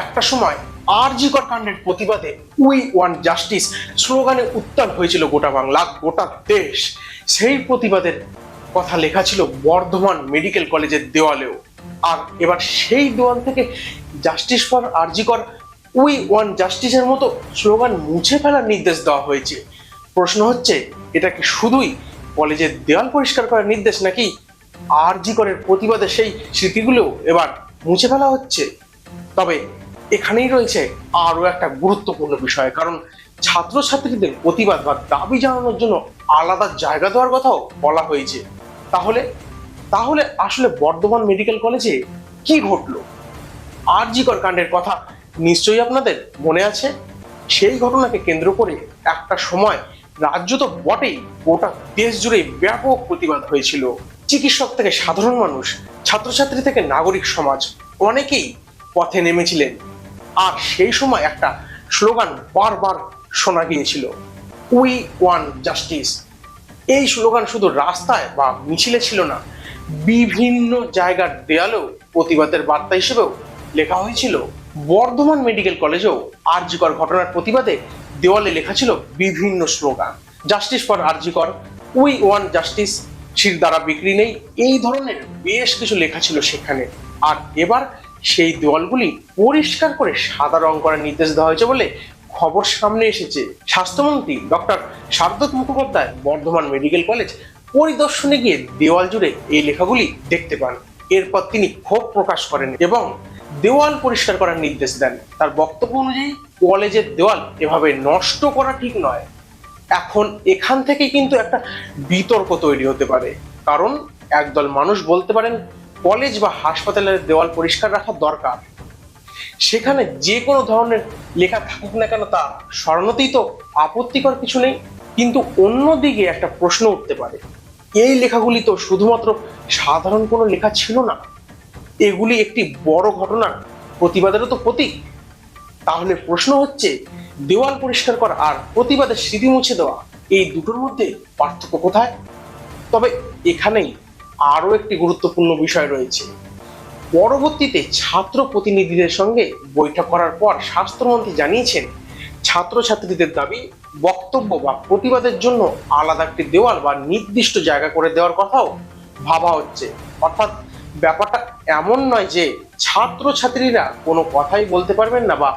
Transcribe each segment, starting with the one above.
একটা সময় আরজি কর কাণ্ডের প্রতিবাদে উই ওয়ান্ট জাস্টিস স্লোগানে উত্তাল হয়েছিল গোটা বাংলা, গোটা দেশ। সেই প্রতিবাদের কথা লেখা ছিল বর্ধমান মেডিকেল কলেজের দেওয়ালেও। আর এবার সেই দেওয়াল থেকে জাস্টিস ফর আরজি কর, উই ওয়ান্ট জাস্টিসের মতো স্লোগান মুছে ফেলার নির্দেশ দেওয়া হয়েছে। প্রশ্ন হচ্ছে, এটা কি শুধুই কলেজের দেওয়াল পরিষ্কার করার নির্দেশ, নাকি আরজি করের প্রতিবাদে সেই স্মৃতিগুলো এবার মুছে ফেলা হচ্ছে? তবে এখানেই রয়েছে আরো একটা গুরুত্বপূর্ণ বিষয়, কারণ ছাত্রছাত্রীদের প্রতিবাদ বা দাবি জানানোর জন্য আলাদা জায়গা দেওয়ার কথাও বলা হয়েছে। তাহলে তাহলে আসলে বর্ধমান মেডিকেল কলেজে কি ঘটলো? আরজি কর কাণ্ডের কথা নিশ্চয়ই আপনাদের মনে আছে। সেই ঘটনাকে কেন্দ্র করে একটা সময় রাজ্য তো বটেই, গোটা দেশ জুড়ে ব্যাপক প্রতিবাদ হয়েছিল। চিকিৎসক থেকে সাধারণ মানুষ, ছাত্রছাত্রী থেকে নাগরিক সমাজ, অনেকেই পথে নেমেছিলেন। আর সেই সময় একটা স্লোগান বারবার শোনা গিয়েছিল, উই ওয়ান্ট জাস্টিস। এই স্লোগান শুধু রাস্তায় বা মিছিলে ছিল না, বিভিন্ন জায়গার দেয়ালেও প্রতিবাদের বার্তা হিসেবেও লেখা হয়েছিল। বর্ধমান মেডিকেল কলেজেও আরজি কর ঘটনার প্রতিবাদে দেওয়ালে লেখা ছিল বিভিন্ন স্লোগান, জাস্টিস ফর আরজি কর, উই ওয়ান্ট জাস্টিস, শির দ্বারা বিক্রি নেই, এই ধরনের বেশ কিছু লেখা ছিল সেখানে। আর এবার সেই দেওয়ালগুলি পরিষ্কার করে সাদা রং করার নির্দেশ দেওয়া হয়েছে বলে খবর সামনে এসেছে। স্বাস্থ্যমন্ত্রী doctor Sarada Mukhopadhyay Bardhaman medical college পরিদর্শনে গিয়ে দেওয়াল জুড়ে এই লেখাগুলি দেখতে পান। এরপর তিনি ক্ষোভ প্রকাশ করেন এবং দেওয়াল পরিষ্কার করার নির্দেশ দেন। তার বক্তব্য অনুযায়ী কলেজের দেওয়াল এভাবে নষ্ট করা ঠিক নয়। এখন এখান থেকে কিন্তু একটা বিতর্ক তৈরি হতে পারে, কারণ একদল মানুষ বলতে পারেন কলেজ বা হাসপাতালের দেওয়াল পরিষ্কার রাখা দরকার, সেখানে যে কোনো ধরনের লেখা থাকুক না কেন তা সরানোতেই তো আপত্তিকর কিছু নেই। কিন্তু অন্যদিকে একটা প্রশ্ন উঠতে পারে, এই লেখাগুলি তো শুধুমাত্র সাধারণ কোনো লেখা ছিল না, এগুলি একটি বড় ঘটনার প্রতিবাদেরও তো প্রতীক। তাহলে প্রশ্ন হচ্ছে, দেওয়াল পরিষ্কার করা আর প্রতিবাদের স্মৃতি মুছে দেওয়া, এই দুটোর মধ্যে পার্থক্য কোথায়? তবে এখানেই আরো একটি গুরুত্বপূর্ণ বিষয় রয়েছে। পরবর্তীতে ছাত্র প্রতিনিধিদের সঙ্গে বৈঠক করার পর স্বাস্থ্যমন্ত্রী জানিয়েছেন, ছাত্রছাত্রীদের দাবি, বক্তব্য বা প্রতিবাদের জন্য আলাদা একটি দেওয়াল বা নির্দিষ্ট জায়গা করে দেওয়ার কথাও ভাবা হচ্ছে। অর্থাৎ ব্যাপারটা এমন নয় যে ছাত্রছাত্রীরা কোনো কথাই বলতে পারবেন না বা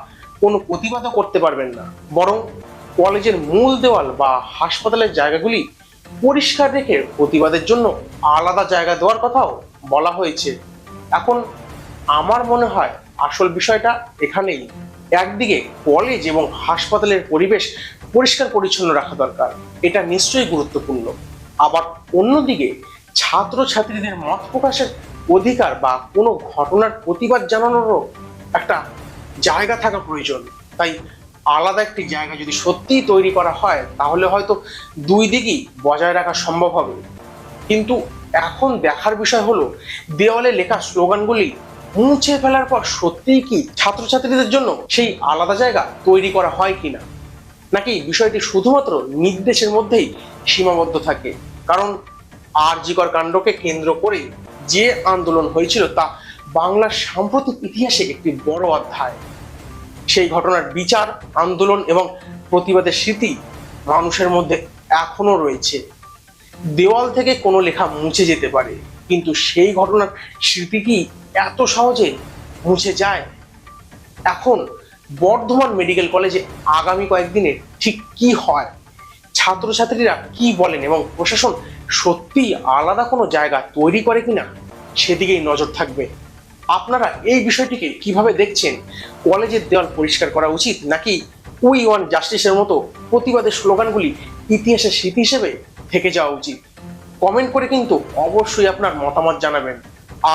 কোনো প্রতিবাদও করতে পারবেন না, বরং কলেজের মূল দেওয়াল বা হাসপাতালের জায়গাগুলি পরিষ্কার রেখে প্রতিবাদের জন্য আলাদা জায়গা দেওয়ার কথাও বলা হয়েছে। এখন আমার মনে হয় আসল বিষয়টা এখানেই। একদিকে কলেজ এবং হাসপাতালের পরিবেশ পরিষ্কার পরিচ্ছন্ন রাখা দরকার, এটা নিশ্চয়ই গুরুত্বপূর্ণ। আবার অন্যদিকে ছাত্রছাত্রীদের মত প্রকাশের অধিকার বা কোনো ঘটনার প্রতিবাদ জানানোরও একটা জায়গা থাকা প্রয়োজন। তাই আলাদা একটি জায়গা যদি সত্যিই তৈরি করা হয়, তাহলে হয়তো দুই দিকই বজায় রাখা সম্ভব হবে। কিন্তু এখন দেখার বিষয় হলো, দেওয়ালে লেখা স্লোগানগুলি মুছে ফেলার পর সত্যিই কি ছাত্রছাত্রীদের জন্য সেই আলাদা জায়গা তৈরি করা হয় কিনা, নাকি বিষয়টি শুধুমাত্র নির্দেশের মধ্যেই সীমাবদ্ধ থাকে। কারণ আরজি কর কাণ্ডকে কেন্দ্র করে যে আন্দোলন হয়েছিল তা বাংলার সাম্প্রতিক ইতিহাসে একটি বড় অধ্যায়। সেই ঘটনার বিচার, আন্দোলন এবং প্রতিবাদের স্মৃতি মানুষের মধ্যে এখনো রয়েছে। দেওয়াল থেকে কোনো লেখা মুছে যেতে পারে, কিন্তু সেই ঘটনার স্মৃতি কি এত সহজে মুছে যায়? এখন বর্ধমান মেডিকেল কলেজে আগামী কয়েকদিনে ঠিক কি হয়, ছাত্রছাত্রীরা কি বলেন এবং প্রশাসন সত্যি আলাদা কোনো জায়গা তৈরি করে কিনা, সেদিকেই নজর থাকবে। আপনারা এই বিষয়টিকে কিভাবে দেখছেন? কলেজের দেওয়াল পরিষ্কার করা উচিত, নাকি উই ওয়ান্ট জাস্টিসের মতো প্রতিবাদের স্লোগানগুলি ইতিহাসের স্মৃতি হিসেবে থেকে যাওয়া উচিত? কমেন্ট করে কিন্তু অবশ্যই আপনার মতামত জানাবেন।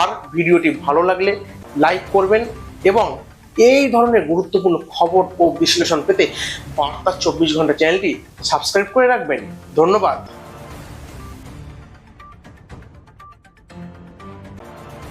আর ভিডিওটি ভালো লাগলে লাইক করবেন এবং এই ধরনের গুরুত্বপূর্ণ খবর ও বিশ্লেষণ পেতে বার্তা 24 ঘন্টা চ্যানেলটি সাবস্ক্রাইব করে রাখবেন। ধন্যবাদ।